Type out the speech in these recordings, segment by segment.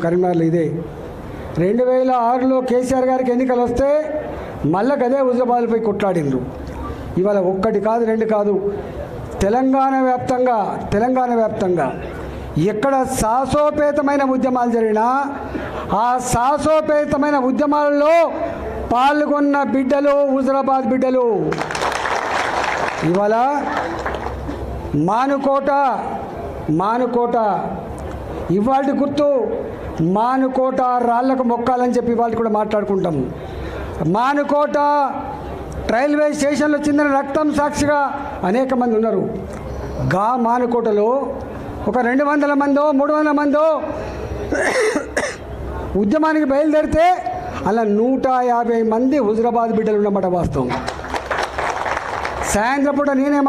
కరీంనగర్లో ఇదే 2006లో కేసీఆర్ గారికి ఎన్నికలు వస్తే మళ్ళీ గదే హుజరాబాద్పై కొట్లాడిండ్రు. ఇవాళ ఒక్కటి కాదు రెండు కాదు, తెలంగాణ వ్యాప్తంగా ఎక్కడ సాహసోపేతమైన ఉద్యమాలు జరిగినా ఆ సాహసోపేతమైన ఉద్యమాలలో పాల్గొన్న బిడ్డలు హుజరాబాద్ బిడ్డలు. ఇవాళ మానుకోట ఇవాళ గుర్తు మానుకోట రాళ్లకు మొక్కాలని చెప్పి ఇవాళ కూడా మాట్లాడుకుంటాం. మానుకోట రైల్వే స్టేషన్లో చిందిన రక్తం సాక్షిగా అనేక మంది ఉన్నారు. గా మానుకోటలో ఒక 200 మందో 300 మందో ఉద్యమానికి బయలుదేరితే అలా 150 మంది హుజరాబాద్ బిడ్డలు ఉన్నమాట వాస్తవం. సాయంత్రం పూట నేనే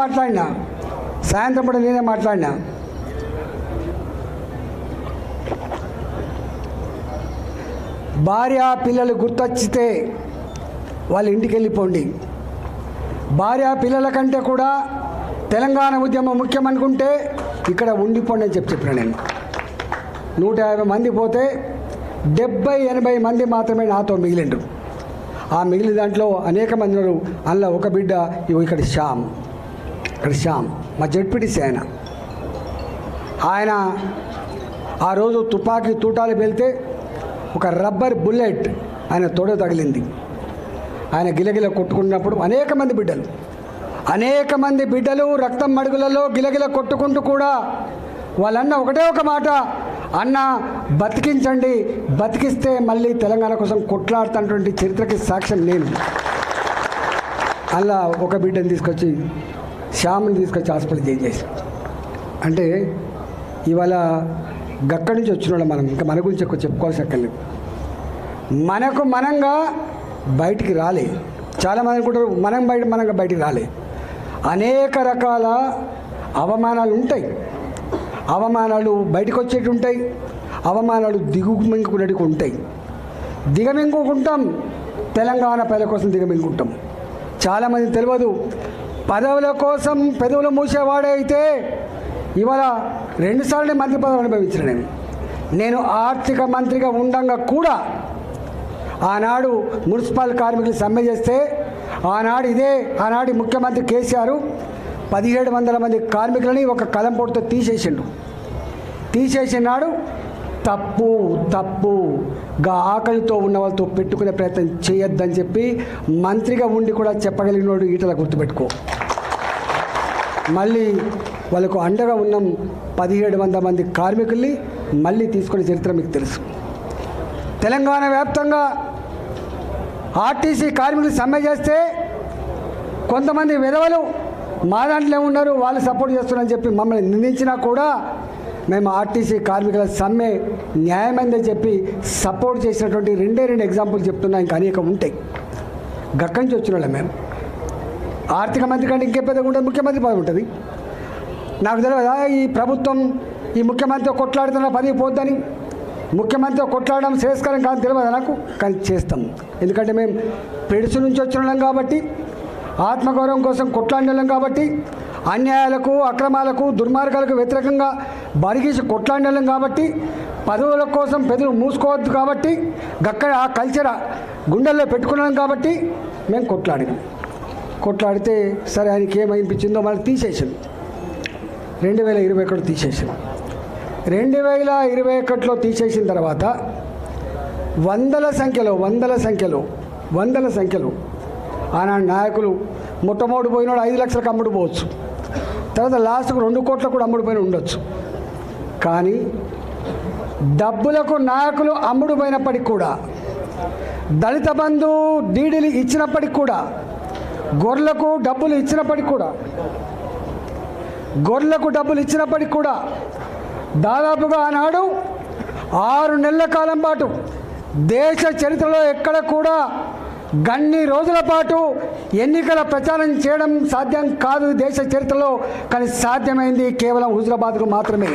మాట్లాడినా భార్య పిల్లలు గుర్తొచ్చితే వాళ్ళ ఇంటికి వెళ్ళిపోండి. భార్య పిల్లల కంటే కూడా తెలంగాణ ఉద్యమం ముఖ్యం అనుకుంటే ఇక్కడ ఉండిపోండి అని చెప్పిన నేను. 150 మంది పోతే 70-80 మంది మాత్రమే నాతో మిగిలిండ్రు. ఆ మిగిలిన దాంట్లో అనేక మంది ఉన్నారు. అందులో ఒక బిడ్డ ఇక్కడ శ్యామ్ మా జడ్పీటీసీ ఆయన ఆ రోజు తుపాకీ తూటాలు వెళ్తే ఒక రబ్బర్ బుల్లెట్ ఆయన తొడ తగిలింది. ఆయన గిలగిల కొట్టుకున్నప్పుడు అనేక మంది బిడ్డలు రక్తం మడుగులలో గిలగిల కొట్టుకుంటూ కూడా వాళ్ళన్న ఒకటే ఒక మాట, అన్న బతికించండి, బతికిస్తే మళ్ళీ తెలంగాణ కోసం కొట్లాడుతున్నటువంటి చరిత్రకి సాక్ష్యం నేను. అలా ఒక బిడ్డని తీసుకొచ్చి శ్యామ్ని తీసుకొచ్చి హాస్పిటల్ చేసి అంటే ఇవాళ గక్కడి నుంచి వచ్చిన మనం ఇంకా మన గురించి ఎక్కువ చెప్పుకోవాల్సి అక్కర్లేదు. మనంగా బయటికి రాలే. చాలామంది అనుకుంటారు మనంగా బయటికి రాలే. అనేక రకాల అవమానాలు ఉంటాయి. అవమానాలు బయటకు వచ్చేటి ఉంటాయి, అవమానాలు దిగుమింగుకునేటివి ఉంటాయి. దిగమింగుకుంటాం, తెలంగాణ ప్రజల కోసం దిగమింగుకుంటాం. చాలామంది తెలియదు, పదవుల కోసం పెదవులు మూసేవాడే అయితే ఇవాళ 2 సార్లు మంత్రి పదవి అనుభవించిన నేను ఆర్థిక మంత్రిగా ఉండంగా కూడా ఆనాడు మున్సిపల్ కార్మికులు సమ్మె చేస్తే ఆనాటి ముఖ్యమంత్రి కేసీఆర్ 1700 మంది కార్మికులని ఒక కలంపోటుతో తీసేసినాడు. తప్పుగా ఆకలితో ఉన్న వాళ్ళతో పెట్టుకునే ప్రయత్నం చేయొద్దని చెప్పి మంత్రిగా ఉండి కూడా చెప్పగలిగినోడు ఈటల గుర్తుపెట్టుకో. మళ్ళీ వాళ్ళకు అండగా ఉన్న 1700 మంది కార్మికుల్ని మళ్ళీ తీసుకునే చరిత్ర మీకు తెలుసు. తెలంగాణ వ్యాప్తంగా ఆర్టీసీ కార్మికులు సమ్మె చేస్తే కొంతమంది విధవలు మా దాంట్లో ఉన్నారు, వాళ్ళు సపోర్ట్ చేస్తున్నారని చెప్పి మమ్మల్ని నిందించినా కూడా మేము ఆర్టీసీ కార్మికుల సమ్మె న్యాయమైందని చెప్పి సపోర్ట్ చేసినటువంటి 2 ఎగ్జాంపుల్ చెప్తున్నా. ఇంకా అనేక ఉంటాయి. గక్కడి నుంచి వచ్చిన వాళ్ళం మేము. ఆర్థిక మంత్రి కంటే ఇంకే పెద్దగా ఉంటుంది, ముఖ్యమంత్రి పదవి ఉంటుంది. నాకు తెలియదా ఈ ప్రభుత్వం ఈ ముఖ్యమంత్రితో కొట్లాడుతున్న పదవి పోద్దని. ముఖ్యమంత్రితో కొట్లాడడం శ్రేయస్కరం కాదని తెలియదు నాకు, కానీ చేస్తాం. ఎందుకంటే మేము పెడుసు నుంచి వచ్చిన వాళ్ళం కాబట్టి, ఆత్మగౌరవం కోసం కొట్లాడిన వాళ్ళం కాబట్టి, అన్యాయాలకు అక్రమాలకు దుర్మార్గాలకు వ్యతిరేకంగా బరిగీసి కొట్లాడిన వాళ్ళం కాబట్టి, పదవుల కోసం పెదవులు మూసుకోవద్దు కాబట్టి, గక్కడ ఆ కల్చర్ గుండెల్లో పెట్టుకున్నాం కాబట్టి మేము కొట్లాడితే సరే ఆయనకి ఏమనిపించిందో మళ్ళీ తీసేసాను. 2021 తీసేసాను. 2021లో తీసేసిన తర్వాత వందల సంఖ్యలో ఆనాడు నాయకులు మొట్టమొదటి పోయినాడు 5 లక్షలకు అమ్ముడు పోవచ్చు, తర్వాత లాస్ట్కు 2 కోట్లకు కూడా అమ్ముడుపోయిన ఉండొచ్చు. కానీ డబ్బులకు నాయకులు అమ్ముడు పోయినప్పటికి కూడా, దళిత బంధు డీడీలు ఇచ్చినప్పటికి కూడా, గొర్రెలకు డబ్బులు ఇచ్చినప్పటికి కూడా దాదాపుగా ఆనాడు 6 నెలల కాలం పాటు దేశ చరిత్రలో ఎక్కడ కూడా గన్ని రోజుల పాటు ఎన్నికల ప్రచారం చేయడం సాధ్యం కాదు దేశ చరిత్రలో. కానీ సాధ్యమైంది కేవలం హుజరాబాద్కు మాత్రమే.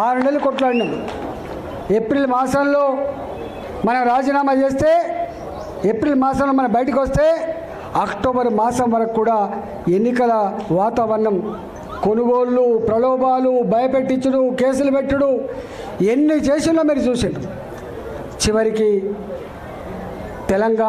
6 నెలలు కొట్లాడినాం. ఏప్రిల్ మాసంలో మనం రాజీనామా చేస్తే, ఏప్రిల్ మాసంలో మనం బయటకు వస్తే అక్టోబర్ మాసం వరకు కూడా ఎన్నికల వాతావరణం కొనుగోళ్ళు, ప్రలోభాలు, భయపెట్టించుడు, కేసులు పెట్టుడు ఎన్ని చేసిందో మీరు చూసిండు. చివరికి తెలంగాణ